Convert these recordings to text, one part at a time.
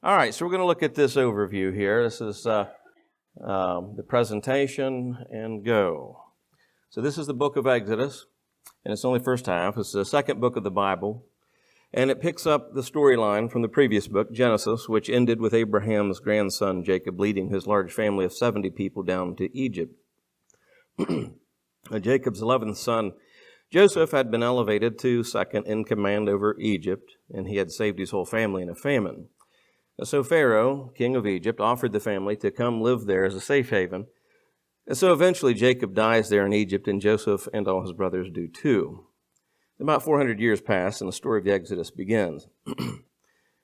All right, so we're going to look at this overview here. This is the presentation and go. So this is the book of Exodus, and it's only first half. It's the second book of the Bible, and it picks up the storyline from the previous book, Genesis, which ended with Abraham's grandson, Jacob, leading his large family of 70 people down to Egypt. Jacob's 11th son, Joseph, had been elevated to second in command over Egypt, and he had saved his whole family in a famine. So Pharaoh, king of Egypt, offered the family to come live there as a safe haven. And so eventually Jacob dies there in Egypt, and Joseph and all his brothers do too. About 400 years pass, and the story of the Exodus begins.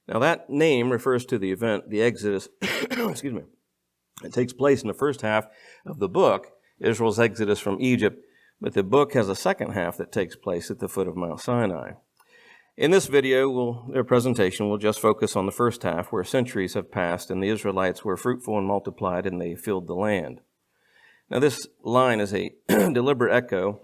Now that name refers to the event, the Exodus, excuse me. It takes place in the first half of the book, Israel's exodus from Egypt, but the book has a second half that takes place at the foot of Mount Sinai. In this video, their presentation will just focus on the first half, where centuries have passed and the Israelites were fruitful and multiplied and they filled the land. Now this line is a deliberate echo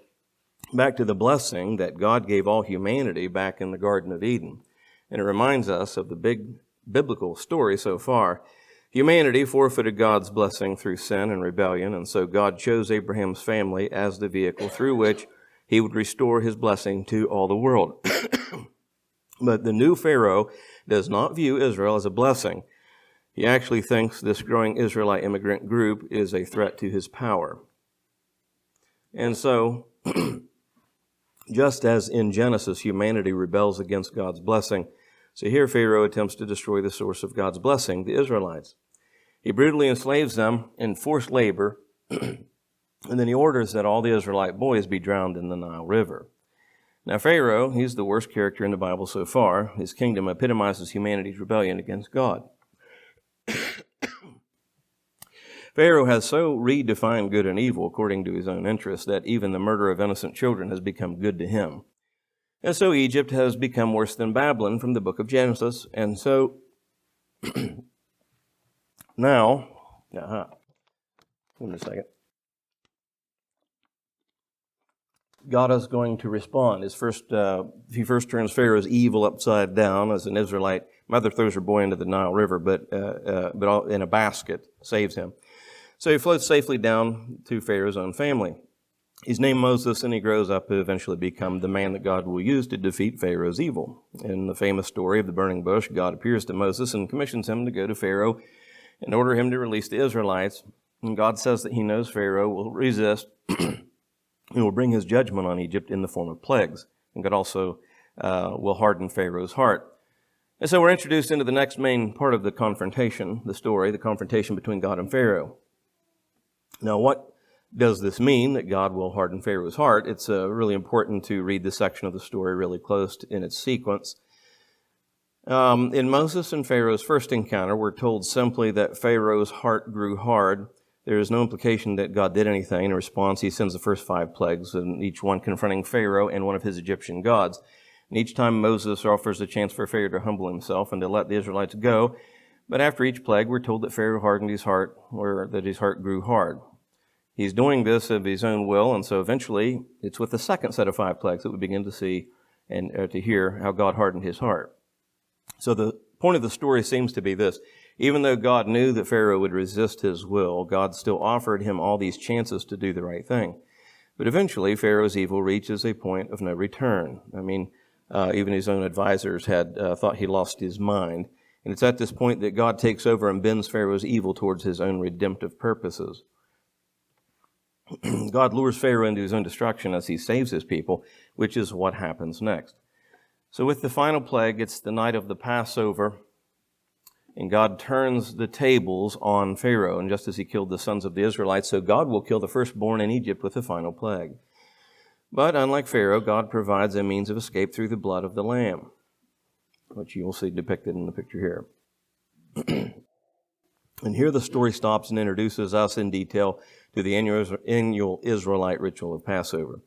back to the blessing that God gave all humanity back in the Garden of Eden. And it reminds us of the big biblical story so far. Humanity forfeited God's blessing through sin and rebellion, and so God chose Abraham's family as the vehicle through which he would restore his blessing to all the world. But the new Pharaoh does not view Israel as a blessing. He actually thinks this growing Israelite immigrant group is a threat to his power. And so, just as in Genesis, humanity rebels against God's blessing, so here Pharaoh attempts to destroy the source of God's blessing, the Israelites. He brutally enslaves them in forced labor, and then he orders that all the Israelite boys be drowned in the Nile River. Now Pharaoh, he's the worst character in the Bible so far. His kingdom epitomizes humanity's rebellion against God. Pharaoh has so redefined good and evil according to his own interests that even the murder of innocent children has become good to him. And so Egypt has become worse than Babylon from the book of Genesis. And so now, wait a second. God is going to respond. He first turns Pharaoh's evil upside down as an Israelite. Mother throws her boy into the Nile River, but in a basket, saves him. So he floats safely down to Pharaoh's own family. He's named Moses, and he grows up to eventually become the man that God will use to defeat Pharaoh's evil. In the famous story of the burning bush, God appears to Moses and commissions him to go to Pharaoh and order him to release the Israelites. And God says that he knows Pharaoh will resist. He will bring his judgment on Egypt in the form of plagues. And God also will harden Pharaoh's heart. And so we're introduced into the next main part of the confrontation, the story, the confrontation between God and Pharaoh. Now, what does this mean, that God will harden Pharaoh's heart? It's really important to read this section of the story really close in its sequence. In Moses and Pharaoh's first encounter, we're told simply that Pharaoh's heart grew hard. There is no implication that God did anything. In response, he sends the first 5 plagues, and each one confronting Pharaoh and one of his Egyptian gods. And each time Moses offers a chance for Pharaoh to humble himself and to let the Israelites go. But after each plague, we're told that Pharaoh hardened his heart, or that his heart grew hard. He's doing this of his own will, and so eventually it's with the second set of 5 plagues that we begin to see and to hear how God hardened his heart. So the point of the story seems to be this. Even though God knew that Pharaoh would resist his will, God still offered him all these chances to do the right thing. But eventually, Pharaoh's evil reaches a point of no return. I mean, even his own advisors had thought he lost his mind. And it's at this point that God takes over and bends Pharaoh's evil towards his own redemptive purposes. God lures Pharaoh into his own destruction as he saves his people, which is what happens next. So with the final plague, it's the night of the Passover, and God turns the tables on Pharaoh. And just as he killed the sons of the Israelites, so God will kill the firstborn in Egypt with the final plague. But unlike Pharaoh, God provides a means of escape through the blood of the Lamb, which you'll see depicted in the picture here. And here the story stops and introduces us in detail to the annual Israelite ritual of Passover.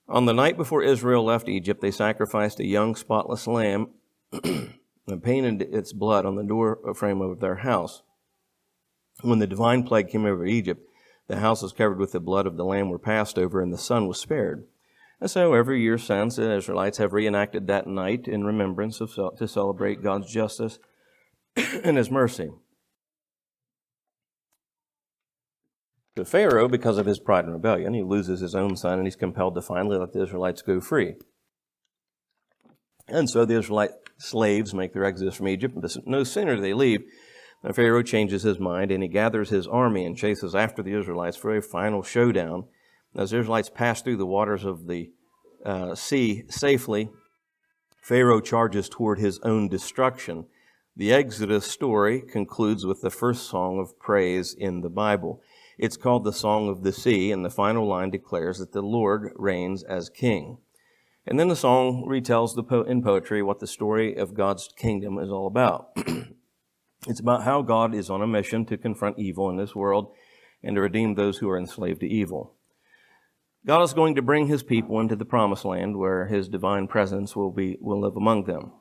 On the night before Israel left Egypt, they sacrificed a young spotless lamb and painted its blood on the door frame of their house. When the divine plague came over Egypt, the houses covered with the blood of the lamb were passed over, and the son was spared. And so every year since, the Israelites have reenacted that night in remembrance to celebrate God's justice and His mercy. To Pharaoh, because of his pride and rebellion, he loses his own son, and he's compelled to finally let the Israelites go free. And so the Israelite slaves make their exodus from Egypt. No sooner do they leave, than Pharaoh changes his mind, and he gathers his army and chases after the Israelites for a final showdown. As the Israelites pass through the waters of the sea safely, Pharaoh charges toward his own destruction. The Exodus story concludes with the first song of praise in the Bible. It's called the Song of the Sea, and the final line declares that the Lord reigns as king. And then the song retells in poetry what the story of God's kingdom is all about. It's about how God is on a mission to confront evil in this world and to redeem those who are enslaved to evil. God is going to bring His people into the promised land where His divine presence will live among them.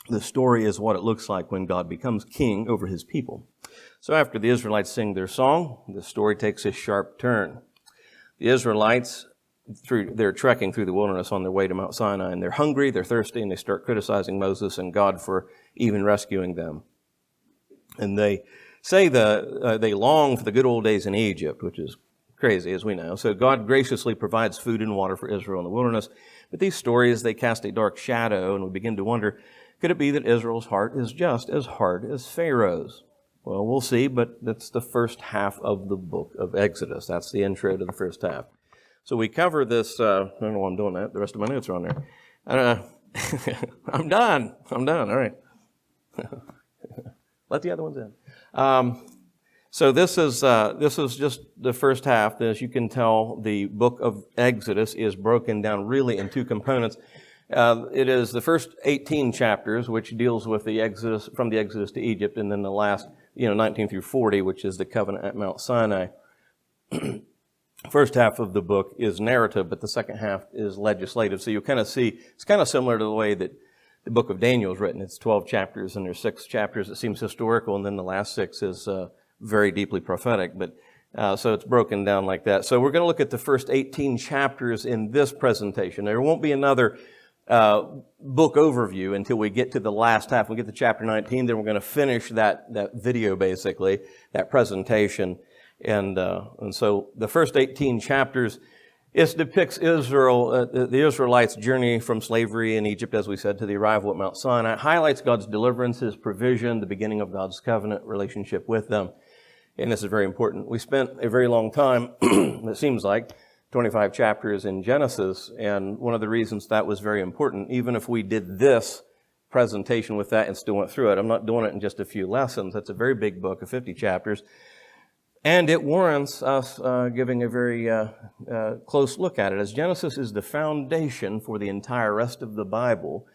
The story is what it looks like when God becomes king over His people. So after the Israelites sing their song, the story takes a sharp turn. The Israelites, they're trekking through the wilderness on their way to Mount Sinai, and they're hungry, they're thirsty, and they start criticizing Moses and God for even rescuing them. And they say they long for the good old days in Egypt, which is crazy, as we know. So God graciously provides food and water for Israel in the wilderness. But these stories, they cast a dark shadow, and we begin to wonder, could it be that Israel's heart is just as hard as Pharaoh's? Well, we'll see, but that's the first half of the book of Exodus. That's the intro to the first half. So we cover this, I don't know why I'm doing that. The rest of my notes are on there. I'm done. All right. Let the other ones in. So this is just the first half. As you can tell, the book of Exodus is broken down really in two components. It is the first 18 chapters, which deals with the Exodus, from the Exodus to Egypt, and then the last, 19 through 40, which is the covenant at Mount Sinai. First half of the book is narrative, but the second half is legislative. So you kind of see, it's kind of similar to the way that the book of Daniel is written. It's 12 chapters, and there's 6 chapters that seems historical, and then the last 6 is very deeply prophetic. But so it's broken down like that. So we're going to look at the first 18 chapters in this presentation. There won't be another book overview until we get to the last half. We get to chapter 19, then we're going to finish that video, basically, that presentation. And so the first 18 chapters, it depicts Israel, the Israelites' journey from slavery in Egypt, as we said, to the arrival at Mount Sinai. It highlights God's deliverance, His provision, the beginning of God's covenant relationship with them. And this is very important. We spent a very long time, it seems like, 25 chapters in Genesis, and one of the reasons that was very important, even if we did this presentation with that and still went through it, I'm not doing it in just a few lessons. That's a very big book of 50 chapters. And it warrants us giving a very close look at it, as Genesis is the foundation for the entire rest of the Bible.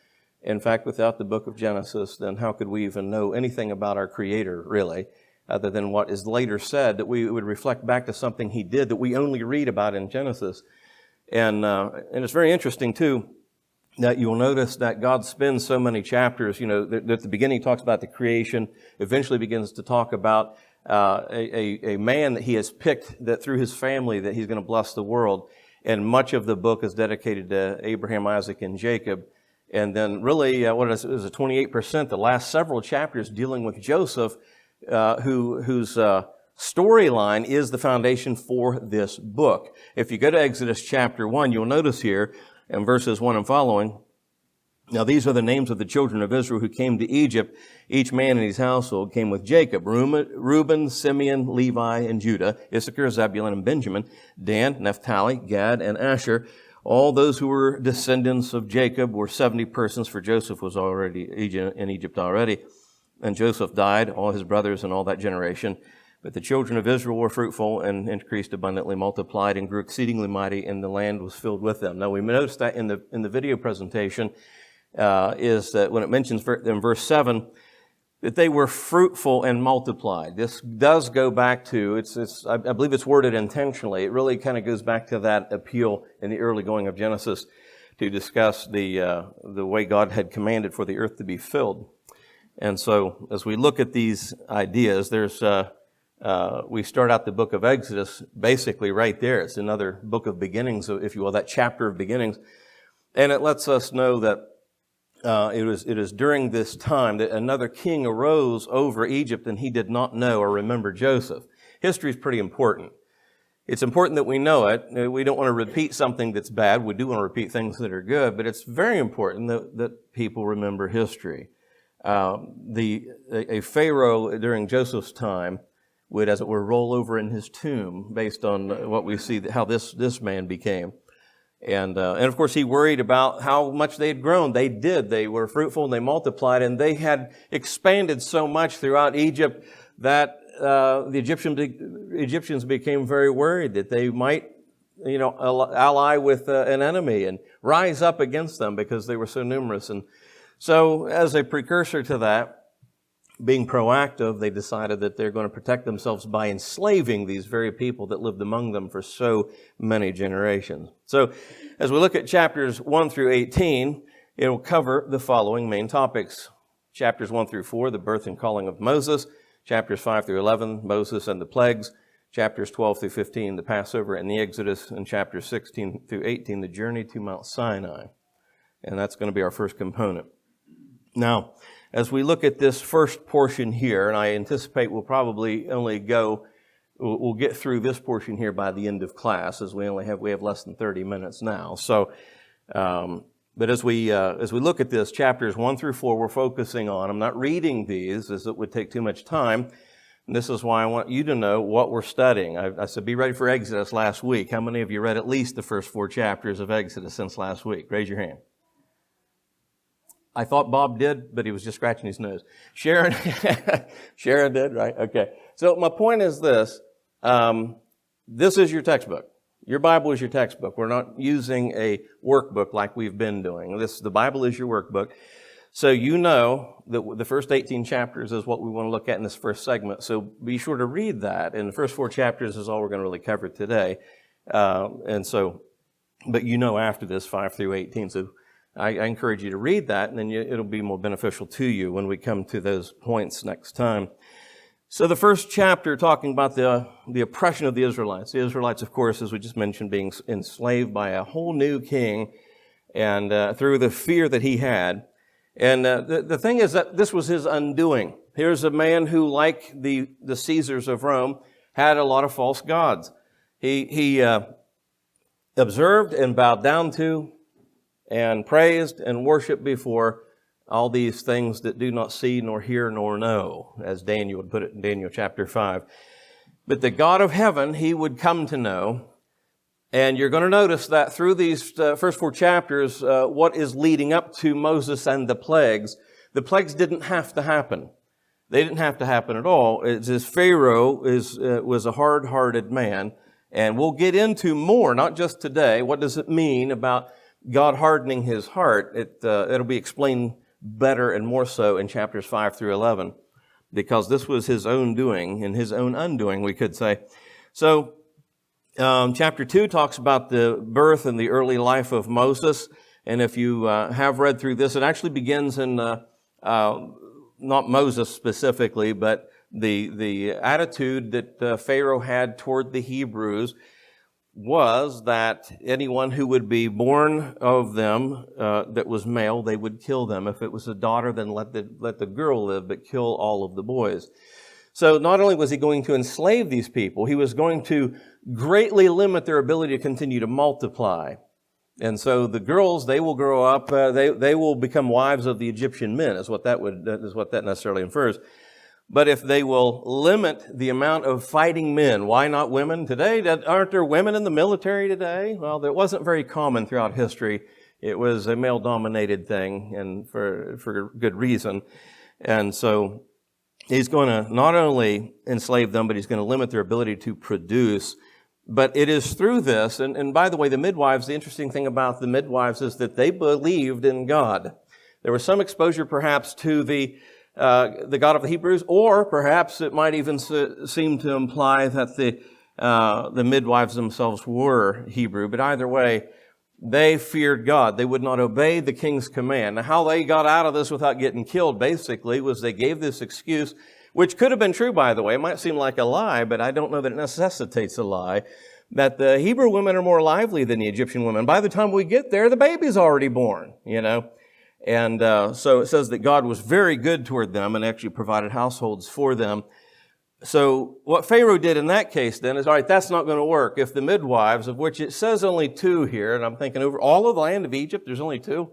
In fact, without the book of Genesis, then how could we even know anything about our Creator, really, other than what is later said, that we would reflect back to something He did that we only read about in Genesis. And it's very interesting, too, that you'll notice that God spends so many chapters, at the beginning He talks about the creation, eventually begins to talk about a man that He has picked, that through his family that He's going to bless the world. And much of the book is dedicated to Abraham, Isaac, and Jacob. And then really, is it 28%, the last several chapters dealing with Joseph, whose storyline is the foundation for this book. If you go to Exodus chapter 1, you'll notice here in verses 1 and following, now these are the names of the children of Israel who came to Egypt. Each man in his household came with Jacob: Reuben, Simeon, Levi, and Judah, Issachar, Zebulun, and Benjamin, Dan, Naphtali, Gad, and Asher. All those who were descendants of Jacob were 70 persons, for Joseph was already in Egypt already. And Joseph died, all his brothers and all that generation. But the children of Israel were fruitful and increased abundantly, multiplied and grew exceedingly mighty, and the land was filled with them. Now we noticed that in the video presentation is that when it mentions in verse 7 that they were fruitful and multiplied. This does go back to, I believe it's worded intentionally. It really kind of goes back to that appeal in the early going of Genesis to discuss the way God had commanded for the earth to be filled. And so, as we look at these ideas, we start out the book of Exodus basically right there. It's another book of beginnings, if you will, that chapter of beginnings. And it lets us know that it is during this time that another king arose over Egypt, and he did not know or remember Joseph. History is pretty important. It's important that we know it. We don't want to repeat something that's bad. We do want to repeat things that are good, but it's very important that people remember history. A pharaoh during Joseph's time would, as it were, roll over in his tomb based on what we see, how this man became. And of course, he worried about how much they had grown. They did. They were fruitful and they multiplied, and they had expanded so much throughout Egypt that the Egyptians became very worried that they might, ally with an enemy and rise up against them because they were so numerous. And so, as a precursor to that, being proactive, they decided that they're going to protect themselves by enslaving these very people that lived among them for so many generations. So, as we look at chapters 1 through 18, it will cover the following main topics. Chapters 1 through 4, the birth and calling of Moses. Chapters 5 through 11, Moses and the plagues. Chapters 12 through 15, the Passover and the Exodus. And chapters 16 through 18, the journey to Mount Sinai. And that's going to be our first component. Now, as we look at this first portion here, and I anticipate we'll probably only we'll get through this portion here by the end of class, as we have less than 30 minutes now. So, but as we look at this, chapters 1 through 4, we're focusing on. I'm not reading these, as it would take too much time. And this is why I want you to know what we're studying. I said, be ready for Exodus last week. How many of you read at least the first 4 chapters of Exodus since last week? Raise your hand. I thought Bob did, but he was just scratching his nose. Sharon did, right? Okay. So my point is this. This is your textbook. Your Bible is your textbook. We're not using a workbook like we've been doing. The Bible is your workbook. So you know that the first 18 chapters is what we want to look at in this first segment. So be sure to read that. And the first 4 chapters is all we're going to really cover today. But after this, 5 through 18. So I encourage you to read that, and then it'll be more beneficial to you when we come to those points next time. So the first chapter, talking about the oppression of the Israelites. The Israelites, of course, as we just mentioned, being enslaved by a whole new king, and through the fear that he had. And the thing is that this was his undoing. Here's a man who, like the Caesars of Rome, had a lot of false gods. He observed and bowed down to and praised and worshiped before all these things that do not see, nor hear, nor know, as Daniel would put it in Daniel chapter 5. But the God of heaven, he would come to know. And you're going to notice that through these first 4 chapters, what is leading up to Moses and the plagues didn't have to happen. They didn't have to happen at all. It's as Pharaoh was a hard-hearted man. And we'll get into more, not just today. What does it mean about God hardening his heart? It'll be explained better and more so in chapters 5 through 11, because this was his own doing and his own undoing, we could say. So, chapter 2 talks about the birth and the early life of Moses. And if you have read through this, it actually begins in not Moses specifically, but the attitude that Pharaoh had toward the Hebrews was that anyone who would be born of them that was male, they would kill them. If it was a daughter, then let the girl live, but kill all of the boys. So not only was he going to enslave these people, he was going to greatly limit their ability to continue to multiply. And so the girls, they will grow up, they will become wives of the Egyptian men, is what that necessarily infers. But if they will limit the amount of fighting men, why not women today? Aren't there women in the military today? Well, that wasn't very common throughout history. It was a male-dominated thing, and for good reason. And so he's going to not only enslave them, but he's going to limit their ability to produce. But it is through this, and by the way, the midwives, the interesting thing about the midwives is that they believed in God. There was some exposure perhaps to the God of the Hebrews, or perhaps it might even seem to imply that the midwives themselves were Hebrew. But either way, they feared God. They would not obey the king's command. Now, how they got out of this without getting killed, basically, was they gave this excuse, which could have been true, by the way. It might seem like a lie, but I don't know that it necessitates a lie, that the Hebrew women are more lively than the Egyptian women. By the time we get there, the baby's already born, And so it says that God was very good toward them and actually provided households for them. So what Pharaoh did in that case then is, all right, that's not going to work. If the midwives, of which it says only 2 here, and I'm thinking over all of the land of Egypt, there's only 2.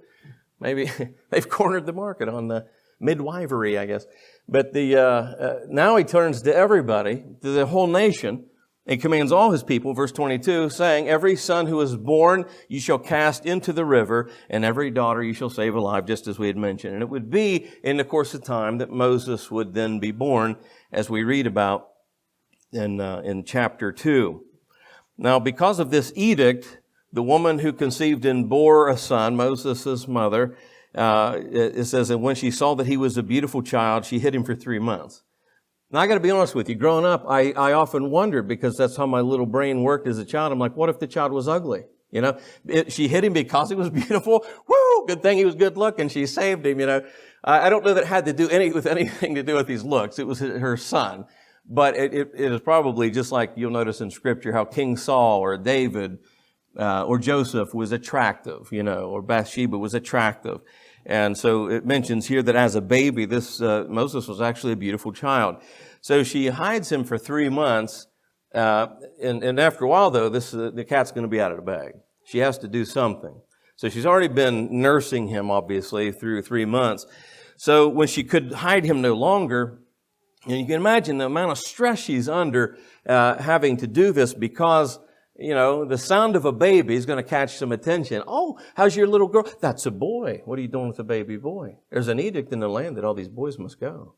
Maybe they've cornered the market on the midwifery, I guess. But now he turns to everybody, to the whole nation, and commands all his people, verse 22, saying, every son who is born you shall cast into the river, and every daughter you shall save alive, just as we had mentioned. And it would be in the course of time that Moses would then be born, as we read about in chapter 2. Now, because of this edict, the woman who conceived and bore a son, Moses' mother, it says, and when she saw that he was a beautiful child, she hid him for 3 months. Now, I got to be honest with you. Growing up, I often wondered, because that's how my little brain worked as a child. I'm like, what if the child was ugly? You know, she hid him because he was beautiful. Woo! Good thing he was good looking. She saved him. You know, I don't know that it had to do anything to do with his looks. It was her son. But it is probably just like you'll notice in Scripture how King Saul or David or Joseph was attractive, you know, or Bathsheba was attractive. And so it mentions here that as a baby, this Moses was actually a beautiful child. So she hides him for 3 months. And after a while, though, the cat's going to be out of the bag. She has to do something. So she's already been nursing him, obviously, through 3 months. So when she could hide him no longer, and you can imagine the amount of stress she's under having to do this, because, you know, the sound of a baby is going to catch some attention. Oh, how's your little girl? That's a boy. What are you doing with a baby boy? There's an edict in the land that all these boys must go.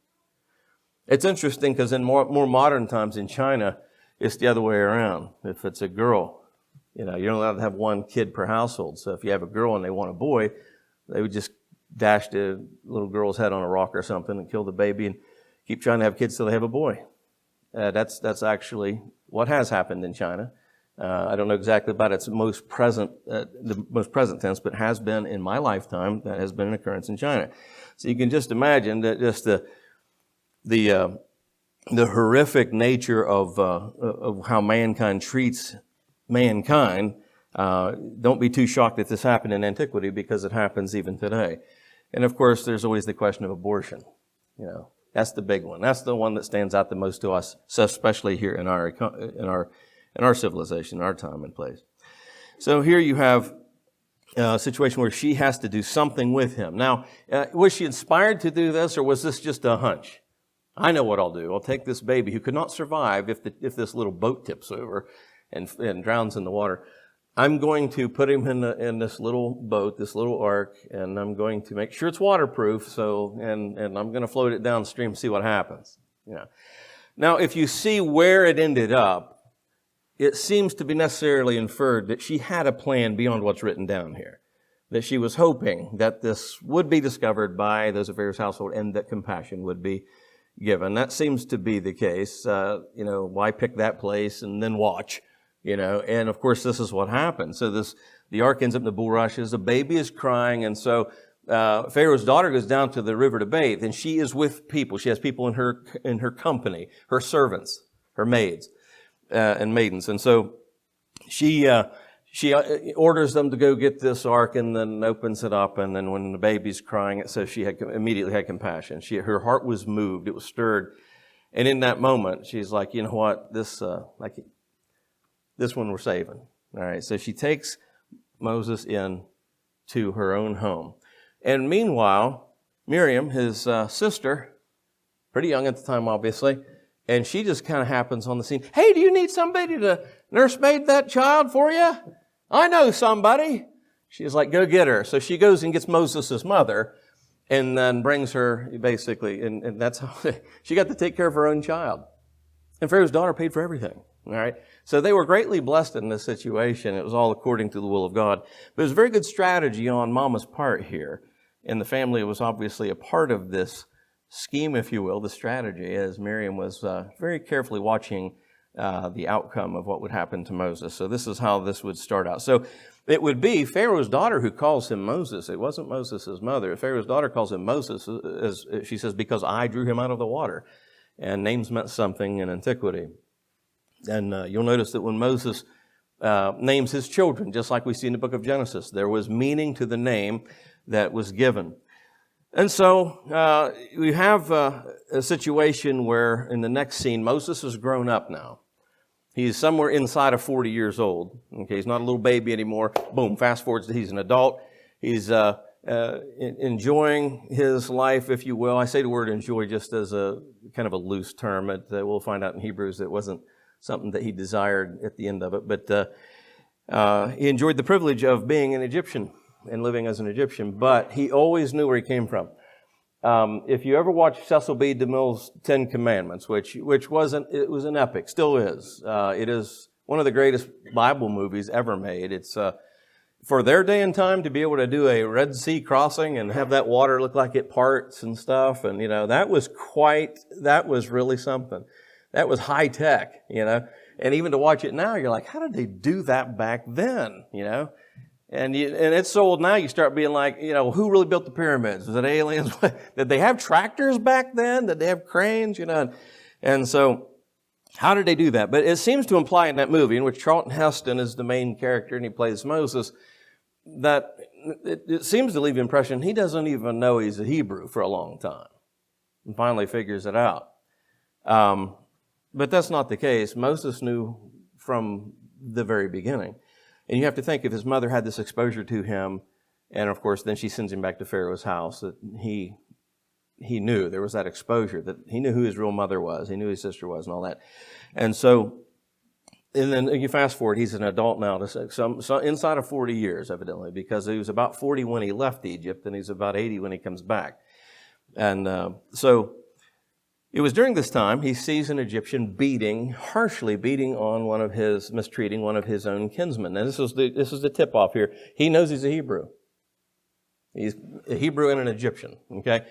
It's interesting because in more modern times in China, it's the other way around. If it's a girl, you know, you're only allowed to have 1 kid per household. So if you have a girl and they want a boy, they would just dash the little girl's head on a rock or something and kill the baby and keep trying to have kids till they have a boy. That's actually what has happened in China. I don't know exactly about its the most present tense, but has been in my lifetime. That has been an occurrence in China. So you can just imagine that just the horrific nature of how mankind treats mankind. Don't be too shocked that this happened in antiquity, because it happens even today. And of course, there's always the question of abortion. You know, that's the big one. That's the one that stands out the most to us, especially here in our civilization, our time and place. So here you have a situation where she has to do something with him. Now, was she inspired to do this, or was this just a hunch? I know what I'll do. I'll take this baby who could not survive if this little boat tips over and drowns in the water. I'm going to put him in this little boat, this little ark, and I'm going to make sure it's waterproof. So, and I'm going to float it downstream and see what happens. You know. Now, if you see where it ended up, it seems to be necessarily inferred that she had a plan beyond what's written down here. That she was hoping that this would be discovered by those of Pharaoh's household and that compassion would be given. That seems to be the case. You know, why pick that place and then watch? You know, and of course this is what happened. So the ark ends up in the bulrushes. The baby is crying, and so Pharaoh's daughter goes down to the river to bathe, and she is with people. She has people in her company, her servants, her maids and maidens, and so she orders them to go get this ark, and then opens it up. And then when the baby's crying, it says she immediately had compassion. Her heart was moved; it was stirred, and in that moment, she's like, you know what, this one we're saving. All right, so she takes Moses in to her own home. And meanwhile, Miriam, his sister, pretty young at the time, obviously, and she just kind of happens on the scene. Hey, do you need somebody to nursemaid that child for you? I know somebody. She's like, go get her. So she goes and gets Moses' mother and then brings her, basically, and that's how she got to take care of her own child. And Pharaoh's daughter paid for everything. All right. So they were greatly blessed in this situation. It was all according to the will of God. But it was a very good strategy on Mama's part here. And the family was obviously a part of this scheme, if you will, the strategy, as Miriam was very carefully watching the outcome of what would happen to Moses. So this is how this would start out. So it would be Pharaoh's daughter who calls him Moses. It wasn't Moses' mother. Pharaoh's daughter calls him Moses, as she says, because I drew him out of the water. And names meant something in antiquity. And you'll notice that when Moses names his children, just like we see in the book of Genesis, there was meaning to the name that was given. And so we have a situation where in the next scene, Moses has grown up now. He's somewhere inside of 40 years old. Okay, he's not a little baby anymore. Boom, fast forwards to he's an adult. He's enjoying his life, if you will. I say the word enjoy just as a kind of a loose term. We'll find out in Hebrews it wasn't something that he desired at the end of it. But he enjoyed the privilege of being an Egyptian and living as an Egyptian. But he always knew where he came from. If you ever watch Cecil B. DeMille's Ten Commandments, which was an epic, still is. It is one of the greatest Bible movies ever made. It's for their day and time to be able to do a Red Sea crossing and have that water look like it parts and stuff, and that was really something. That was high tech, And even to watch it now, you're like, how did they do that back then, And it's so old now, you start being like, who really built the pyramids? Was it aliens? Did they have tractors back then? Did they have cranes? And so, how did they do that? But it seems to imply in that movie, in which Charlton Heston is the main character and he plays Moses, that it seems to leave the impression he doesn't even know he's a Hebrew for a long time and finally figures it out. But that's not the case. Moses knew from the very beginning. And you have to think, if his mother had this exposure to him, and of course then she sends him back to Pharaoh's house, that he knew there was that exposure, that he knew who his real mother was, he knew his sister was and all that. And so, and then you fast forward, he's an adult now, so inside of 40 years, evidently, because he was about 40 when he left Egypt, and he's about 80 when he comes back. And so it was during this time he sees an Egyptian harshly beating on mistreating one of his own kinsmen. And this is the tip-off here. He knows he's a Hebrew. He's a Hebrew and an Egyptian, okay?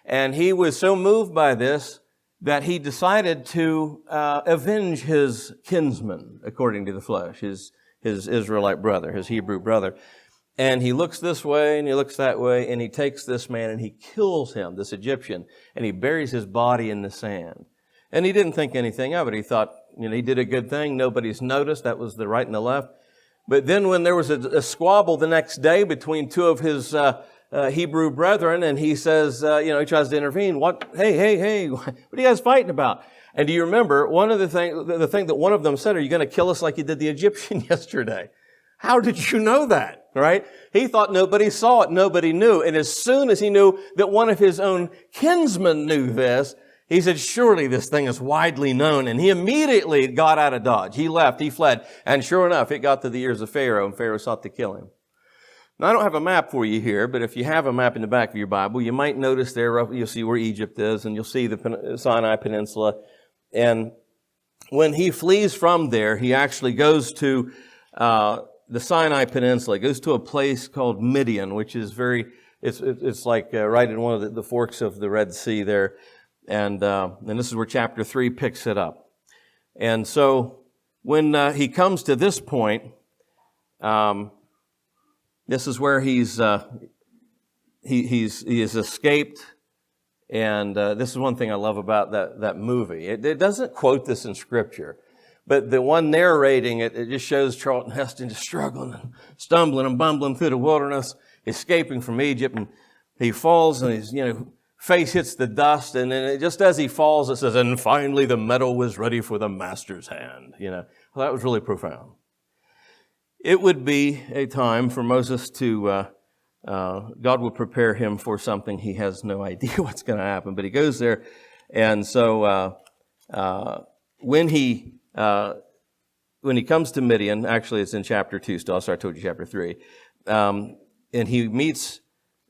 And he was so moved by this that he decided to avenge his kinsman, according to the flesh, his Israelite brother, his Hebrew brother. And he looks this way and he looks that way, and he takes this man and he kills him, this Egyptian, and he buries his body in the sand. And he didn't think anything of it. He thought, he did a good thing. Nobody's noticed. That was the right and the left. But then when there was a squabble the next day between two of his Hebrew brethren, and he says, he tries to intervene. Hey, what are you guys fighting about? And do you remember the thing that one of them said, are you going to kill us like you did the Egyptian yesterday? How did you know that, right? He thought nobody saw it, nobody knew. And as soon as he knew that one of his own kinsmen knew this, he said, surely this thing is widely known. And he immediately got out of Dodge. He left, he fled. And sure enough, it got to the ears of Pharaoh, and Pharaoh sought to kill him. Now, I don't have a map for you here, but if you have a map in the back of your Bible, you might notice there, you'll see where Egypt is, and you'll see the Sinai Peninsula. And when he flees from there, he actually goes to the Sinai Peninsula. It goes to a place called Midian, which is it's like right in one of the forks of the Red Sea there. And this is where chapter 3 picks it up. And so when he comes to this point, this is where he has escaped. And this is one thing I love about that movie. It doesn't quote this in Scripture. But the one narrating it just shows Charlton Heston just struggling and stumbling and bumbling through the wilderness, escaping from Egypt. And he falls and his, face hits the dust. And then just as he falls, it says, and finally the metal was ready for the master's hand. Well, that was really profound. It would be a time for Moses to, God will prepare him for something. He has no idea what's going to happen, but he goes there. And so when he comes to Midian, actually it's in chapter 2 still, I told you chapter 3, and he meets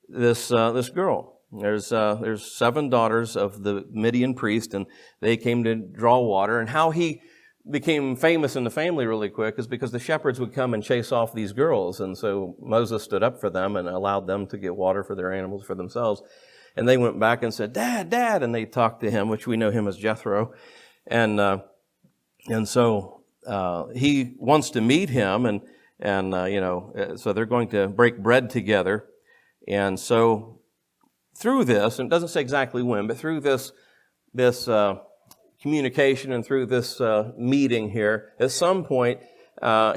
this girl. There's 7 daughters of the Midian priest, and they came to draw water. And how he became famous in the family really quick is because the shepherds would come and chase off these girls. And so Moses stood up for them and allowed them to get water for their animals, for themselves. And they went back and said, Dad, and they talked to him, which we know him as Jethro. And so he wants to meet him, and so they're going to break bread together. And so through this, and it doesn't say exactly when, but through this communication and through this meeting here, at some point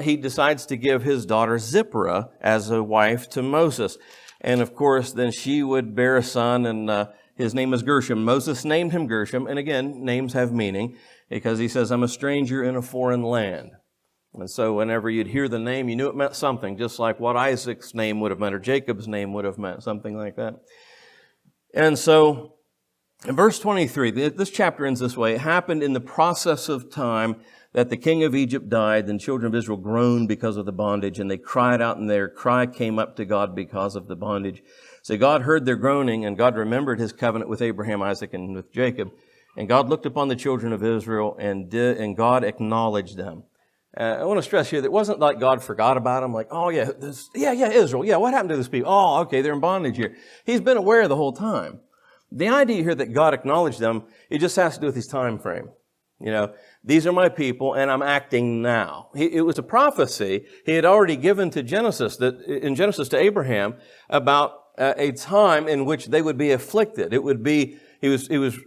he decides to give his daughter Zipporah as a wife to Moses. And of course, then she would bear a son, and his name is Gershom. Moses named him Gershom. And again, names have meaning because he says, I'm a stranger in a foreign land. And so whenever you'd hear the name, you knew it meant something, just like what Isaac's name would have meant or Jacob's name would have meant, something like that. And so in verse 23, this chapter ends this way. It happened in the process of time that the king of Egypt died, and the children of Israel groaned because of the bondage, and they cried out, and their cry came up to God because of the bondage. So God heard their groaning, and God remembered his covenant with Abraham, Isaac, and with Jacob. And God looked upon the children of Israel, and God acknowledged them. I want to stress here that it wasn't like God forgot about them, like, oh yeah, Israel, yeah, what happened to this people? Oh, okay, they're in bondage here. He's been aware the whole time. The idea here that God acknowledged them, it just has to do with his time frame. You know, these are my people, and I'm acting now. It was a prophecy he had already given to Genesis to Abraham about a time in which they would be afflicted. It would be, he was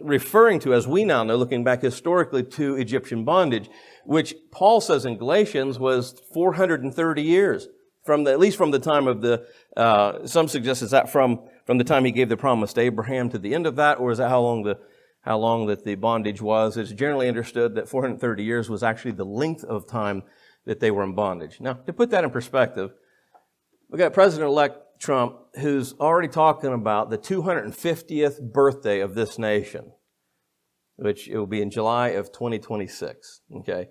referring to, as we now know, looking back historically, to Egyptian bondage, which Paul says in Galatians was 430 years at least from the time of some suggest is that from the time he gave the promise to Abraham to the end of that, or is that how long that the bondage was? It's generally understood that 430 years was actually the length of time that they were in bondage. Now, to put that in perspective, we've got President-elect Trump, who's already talking about the 250th birthday of this nation, which it will be in July of 2026, okay?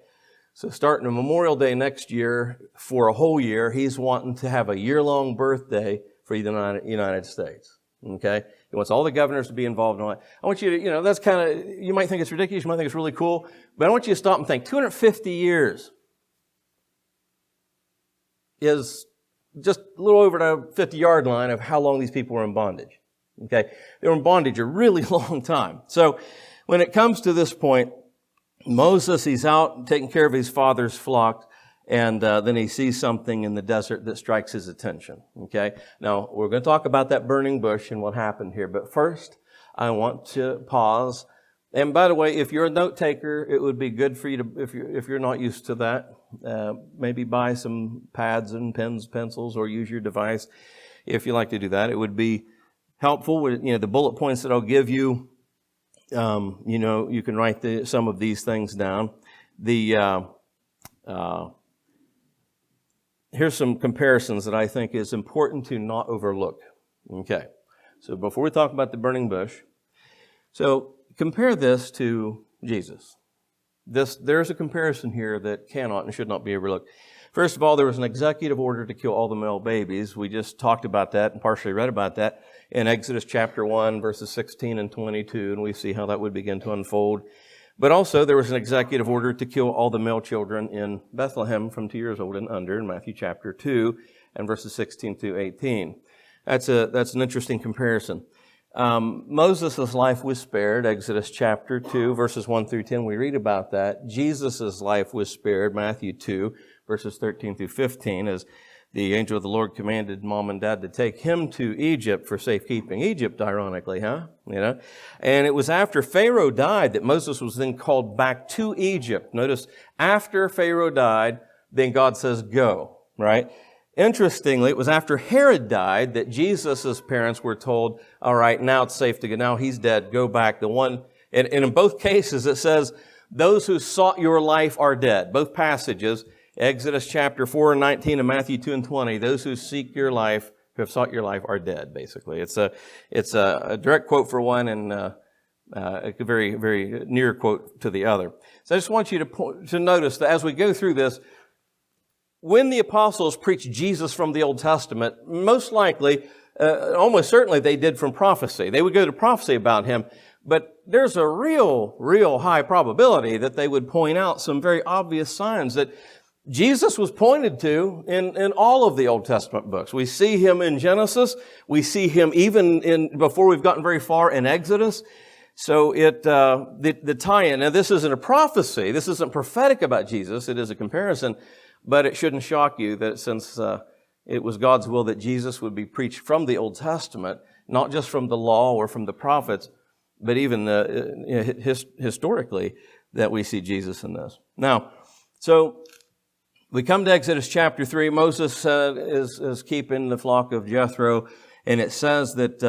So starting on Memorial Day next year, for a whole year, he's wanting to have a year-long birthday for the United States, okay? He wants all the governors to be involved in all that. I want you to, that's kind of, you might think it's ridiculous, you might think it's really cool, but I want you to stop and think, 250 years is just a little over the 50-yard line of how long these people were in bondage, okay? They were in bondage a really long time. So when it comes to this point, Moses, he's out taking care of his father's flock, and then he sees something in the desert that strikes his attention, okay? Now, we're going to talk about that burning bush and what happened here, but first, I want to pause. And by the way, if you're a note taker, it would be good for you to, if you're not used to that, maybe buy some pads and pens, pencils, or use your device if you like to do that. It would be helpful with, the bullet points that I'll give you. You can write some of these things down. Here's some comparisons that I think is important to not overlook. Okay. So before we talk about the burning bush, so compare this to Jesus. There's a comparison here that cannot and should not be overlooked. First of all, there was an executive order to kill all the male babies. We just talked about that and partially read about that in Exodus chapter 1, verses 16 and 22, and we see how that would begin to unfold. But also, there was an executive order to kill all the male children in Bethlehem from 2 years old and under in Matthew chapter 2 and verses 16 through 18. That's an interesting comparison. Moses' life was spared, Exodus chapter 2, verses 1 through 10. We read about that. Jesus' life was spared, Matthew 2, verses 13 through 15, as the angel of the Lord commanded mom and dad to take him to Egypt for safekeeping. Egypt, ironically, huh? And it was after Pharaoh died that Moses was then called back to Egypt. Notice, after Pharaoh died, then God says, go, right? Interestingly, it was after Herod died that Jesus' parents were told, all right, now it's safe to go. Now he's dead. Go back. And in both cases, it says, those who sought your life are dead. Both passages, Exodus chapter 4 and 19 and Matthew 2 and 20, those who seek your life, who have sought your life, are dead, basically. It's a direct quote for one and a very, very near quote to the other. So I just want you to notice that as we go through this, when the apostles preached Jesus from the Old Testament, most likely, almost certainly they did from prophecy. They would go to prophecy about him, but there's a real high probability that they would point out some very obvious signs that Jesus was pointed to in all of the Old Testament books. We see him in Genesis. We see him even before we've gotten very far in Exodus. So the tie-in, now this isn't a prophecy. This isn't prophetic about Jesus. It is a comparison. But it shouldn't shock you that since it was God's will that Jesus would be preached from the Old Testament, not just from the law or from the prophets, but even historically, that we see Jesus in this. Now, so We come to Exodus chapter 3. Moses is keeping the flock of Jethro, and it says that,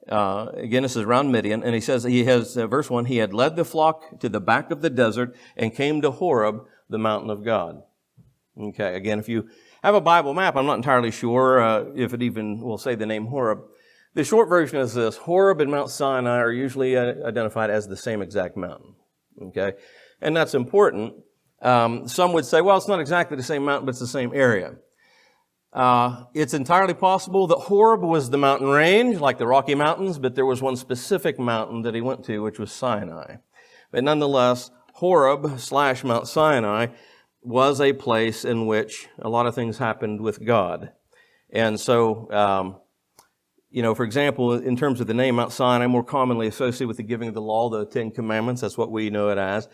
again, this is around Midian, and he says he has, verse 1, he had led the flock to the back of the desert and came to Horeb, the mountain of God. Okay, again, if you have a Bible map, I'm not entirely sure if it even will say the name Horeb. The short version is this: Horeb and Mount Sinai are usually identified as the same exact mountain. Okay, and that's important. Some would say, well, it's not exactly the same mountain, but it's the same area. It's entirely possible that Horeb was the mountain range, like the Rocky Mountains, but there was one specific mountain that he went to, which was Sinai. But nonetheless, Horeb/Mount Sinai was a place in which a lot of things happened with God. And so, for example, in terms of the name Mount Sinai, more commonly associated with the giving of the law, the Ten Commandments, that's what we know it as.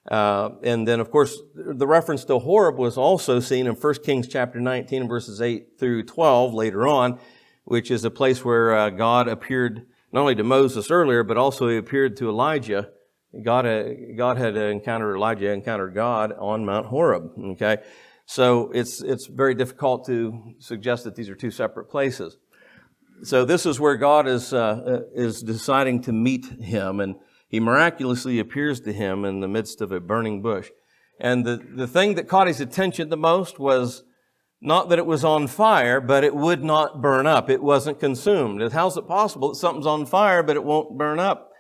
And then, of course, the reference to Horeb was also seen in 1 Kings chapter 19, verses 8 through 12 later on, which is a place where God appeared not only to Moses earlier, but also he appeared to Elijah. God had encountered God on Mount Horeb. Okay, so it's very difficult to suggest that these are two separate places. So this is where God is deciding to meet him, and he miraculously appears to him in the midst of a burning bush. And the thing that caught his attention the most was not that it was on fire, but it would not burn up. It wasn't consumed. How's it possible that something's on fire, but it won't burn up?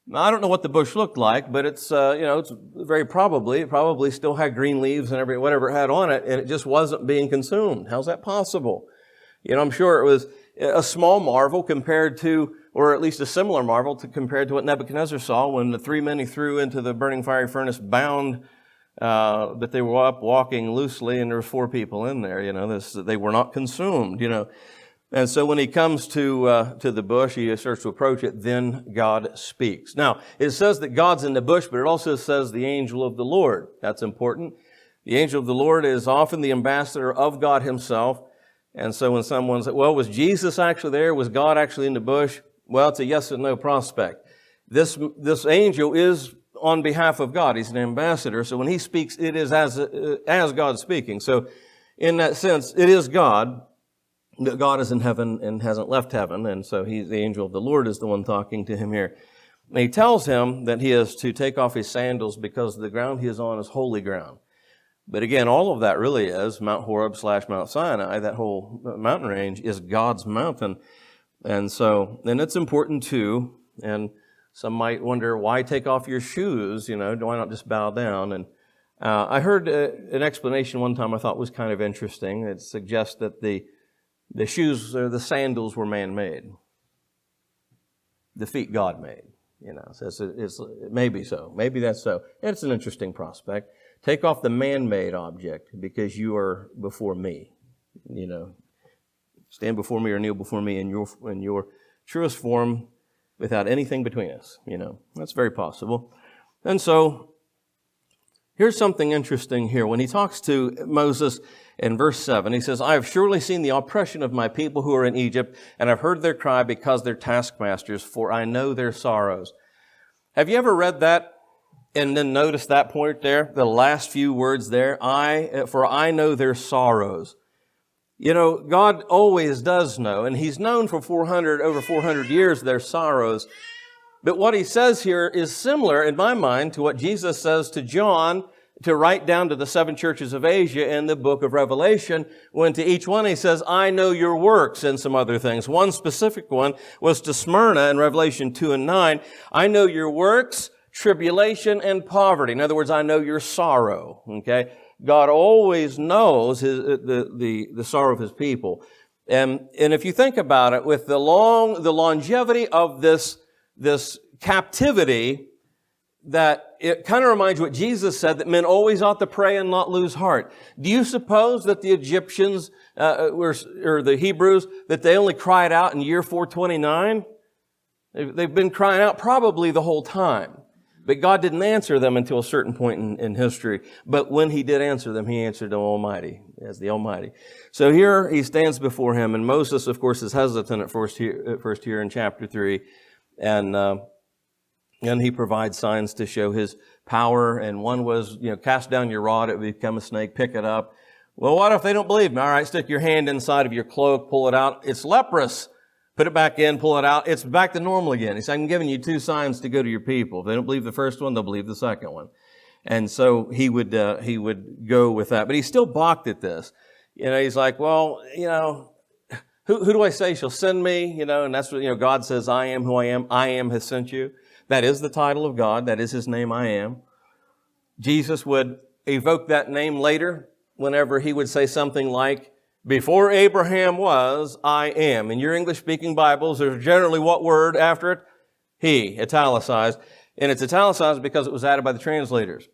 Now, I don't know what the bush looked like, but it's very probably, it probably still had green leaves and whatever it had on it, and it just wasn't being consumed. How's that possible? I'm sure it was a small marvel compared to, or at least a similar marvel compared to what Nebuchadnezzar saw when the three men he threw into the burning fiery furnace bound, but they were up walking loosely, and there were 4 people in there. They were not consumed. And so when he comes to the bush, he starts to approach it. Then God speaks. Now it says that God's in the bush, but it also says the angel of the Lord. That's important. The angel of the Lord is often the ambassador of God Himself. And so when someone says, well, was Jesus actually there? Was God actually in the bush? Well, it's a yes and no prospect. This angel is on behalf of God. He's an ambassador. So when he speaks, it is as God speaking. So in that sense, it is God. But God is in heaven and hasn't left heaven. And so the angel of the Lord is the one talking to him here. And he tells him that he is to take off his sandals because the ground he is on is holy ground. But again, all of that really is Mount Horeb/Mount Sinai. That whole mountain range is God's mountain. And so, and it's important too. And some might wonder, why take off your shoes? Why not just bow down? And I heard an explanation one time I thought was kind of interesting. It suggests that the shoes or the sandals were man-made. The feet God made. So it's maybe so. Maybe that's so. It's an interesting prospect. Take off the man-made object because you are before me. Stand before me or kneel before me in your truest form without anything between us. That's very possible. And so here's something interesting here. When he talks to Moses in verse 7, he says, I have surely seen the oppression of my people who are in Egypt, and I've heard their cry because they're taskmasters, for I know their sorrows. Have you ever read that and then notice that point there, the last few words there? For I know their sorrows. God always does know, and He's known for over 400 years their sorrows. But what He says here is similar, in my mind, to what Jesus says to John to write down to the 7 churches of Asia in the book of Revelation, when to each one He says, I know your works, and some other things. One specific one was to Smyrna in Revelation 2 and 9. I know your works, tribulation, and poverty. In other words, I know your sorrow. Okay? God always knows the sorrow of His people. And if you think about it, with the longevity of this captivity, that it kind of reminds you what Jesus said, that men always ought to pray and not lose heart. Do you suppose that the Egyptians, or the Hebrews, that they only cried out in year 429? They've been crying out probably the whole time. But God didn't answer them until a certain point in history. But when He did answer them, He answered them Almighty, as the Almighty. So here He stands before him, and Moses, of course, is hesitant at first here in chapter 3. And he provides signs to show his power. And one was, cast down your rod, it would become a snake, pick it up. Well, what if they don't believe me? All right, stick your hand inside of your cloak, pull it out. It's leprous. Put it back in, pull it out. It's back to normal again. He said, I'm giving you 2 signs to go to your people. If they don't believe the first one, they'll believe the second one. And so he would go with that. But he still balked at this. He's like, well, who do I say shall send me? And that's what, God says, I am who I am. I am has sent you. That is the title of God. That is his name, I am. Jesus would evoke that name later whenever he would say something like, before Abraham was, I am. In your English-speaking Bibles, there's generally what word after it? He, italicized. And it's italicized because it was added by the translators.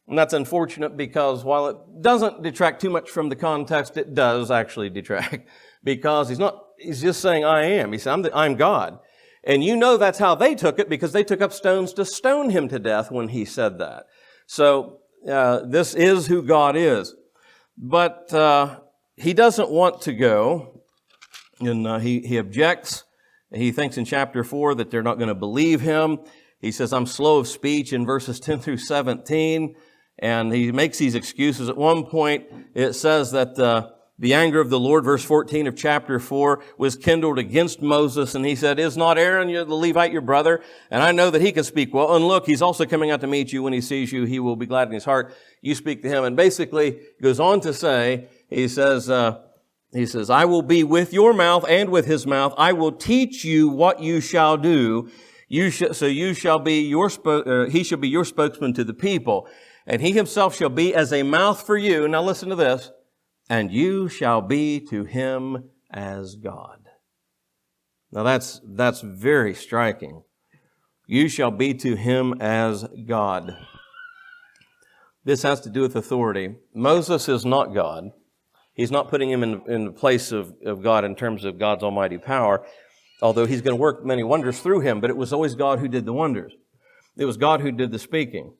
And that's unfortunate because while it doesn't detract too much from the context, it does actually detract. Because he's just saying, I am. He said, I'm God. And that's how they took it because they took up stones to stone him to death when he said that. So, this is who God is. But, he doesn't want to go, and he objects. He thinks in chapter 4 that they're not going to believe him. He says, I'm slow of speech in verses 10 through 17, and he makes these excuses. At one point, it says that the anger of the Lord, verse 14 of chapter 4, was kindled against Moses, and he said, is not Aaron the Levite your brother? And I know that he can speak well. And look, he's also coming out to meet you. When he sees you, he will be glad in his heart. You speak to him. And basically goes on to say, he says, I will be with your mouth and with his mouth. I will teach you what you shall do. He shall be your spokesman to the people. And he himself shall be as a mouth for you. Now listen to this. And you shall be to him as God. Now that's very striking. You shall be to him as God. This has to do with authority. Moses is not God. He's not putting him in the place of God in terms of God's almighty power, although he's going to work many wonders through him, but it was always God who did the wonders. It was God who did the speaking.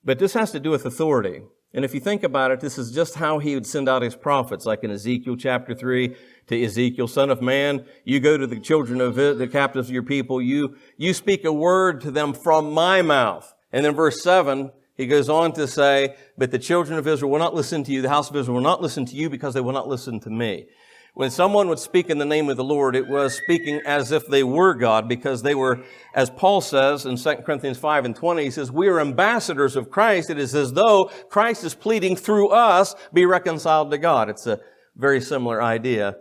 But this has to do with authority. And if you think about it, this is just how he would send out his prophets, like in Ezekiel chapter 3 to Ezekiel, Son of man, you go to the children of the captives of your people, you speak a word to them from my mouth. And then verse 7, he goes on to say, but the children of Israel will not listen to you. The house of Israel will not listen to you because they will not listen to me. When someone would speak in the name of the Lord, it was speaking as if they were God because they were, as Paul says in 2 Corinthians 5 and 20, he says, we are ambassadors of Christ. It is as though Christ is pleading through us, be reconciled to God. It's a very similar idea.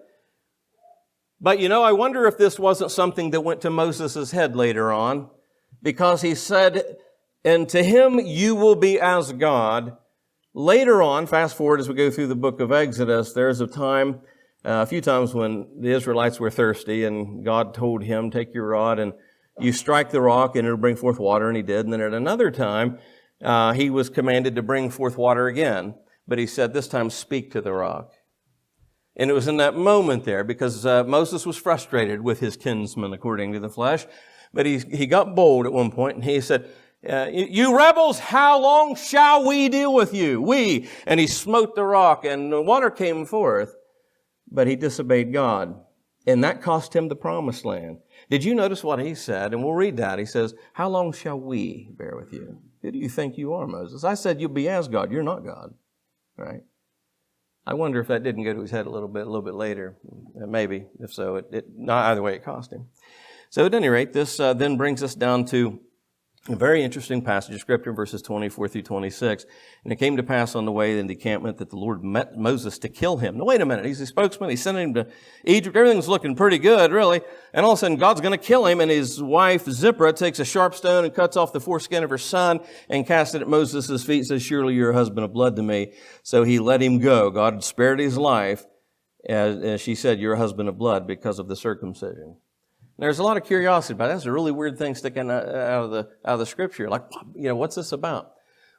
But I wonder if this wasn't something that went to Moses' head later on because he said, and to him you will be as God. Later on, fast forward as we go through the book of Exodus, there's a few times when the Israelites were thirsty and God told him, take your rod and you strike the rock and it'll bring forth water, and he did. And then at another time, he was commanded to bring forth water again. But he said, this time speak to the rock. And it was in that moment there because Moses was frustrated with his kinsman according to the flesh. But he got bold at one point and he said, you rebels, how long shall we deal with you? And he smote the rock and the water came forth. But he disobeyed God. And that cost him the promised land. Did you notice what he said? And we'll read that. He says, how long shall we bear with you? Who do you think you are, Moses? I said you'll be as God. You're not God. Right? I wonder if that didn't go to his head a little bit later. Maybe. If so, either way, it cost him. So at any rate, this then brings us down to a very interesting passage of Scripture, verses 24 through 26. And it came to pass on the way in the encampment that the Lord met Moses to kill him. Now, wait a minute. He's a spokesman. He's sending him to Egypt. Everything's looking pretty good, really. And all of a sudden, God's going to kill him. And his wife, Zipporah, takes a sharp stone and cuts off the foreskin of her son and casts it at Moses' feet and says, surely you're a husband of blood to me. So he let him go. God spared his life. As she said, you're a husband of blood because of the circumcision. There's a lot of curiosity about it. That's a really weird thing sticking out of the Scripture. Like, what's this about?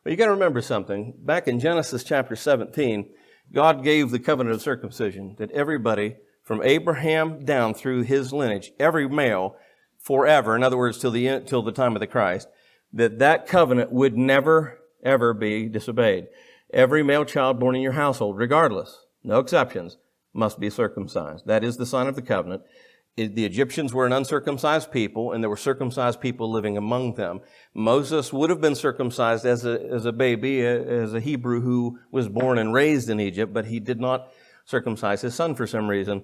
Well, you got to remember something. Back in Genesis chapter 17, God gave the covenant of circumcision that everybody from Abraham down through his lineage, every male, forever, in other words, till the time of the Christ, that covenant would never, ever be disobeyed. Every male child born in your household, regardless, no exceptions, must be circumcised. That is the sign of the covenant. The Egyptians were an uncircumcised people, and there were circumcised people living among them. Moses would have been circumcised as a baby, as a Hebrew who was born and raised in Egypt, but he did not circumcise his son for some reason.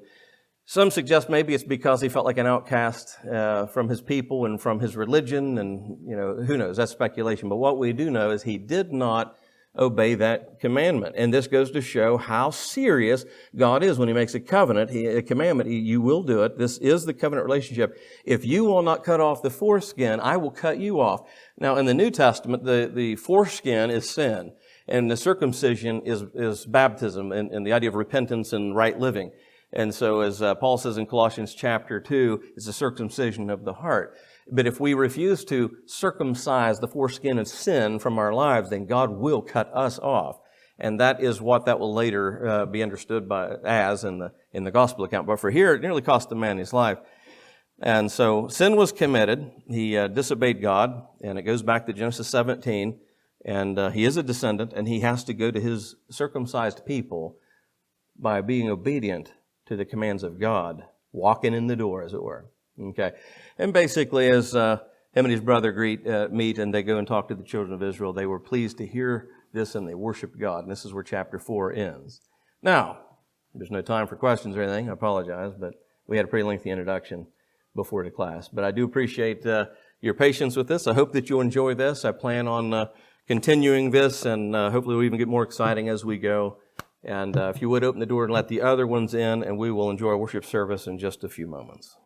Some suggest maybe it's because he felt like an outcast from his people and from his religion, and who knows? That's speculation. But what we do know is he did not obey that commandment. And this goes to show how serious God is when He makes a covenant, a commandment. You will do it. This is the covenant relationship. If you will not cut off the foreskin, I will cut you off. Now, in the New Testament, the foreskin is sin, and the circumcision is baptism, and the idea of repentance and right living. And so, as Paul says in Colossians chapter 2, it's the circumcision of the heart. But if we refuse to circumcise the foreskin of sin from our lives, then God will cut us off. And that is what that will later be understood as in the gospel account. But for here, it nearly cost a man his life. And so sin was committed. He disobeyed God, and it goes back to Genesis 17. And he is a descendant, and he has to go to his circumcised people by being obedient to the commands of God, walking in the door, as it were. Okay. And basically, as him and his brother meet and they go and talk to the children of Israel, they were pleased to hear this and they worshiped God. And this is where chapter 4 ends. Now, there's no time for questions or anything. I apologize, but we had a pretty lengthy introduction before the class. But I do appreciate your patience with this. I hope that you'll enjoy this. I plan on continuing this, and hopefully we'll even get more exciting as we go. And if you would open the door and let the other ones in, and we will enjoy our worship service in just a few moments.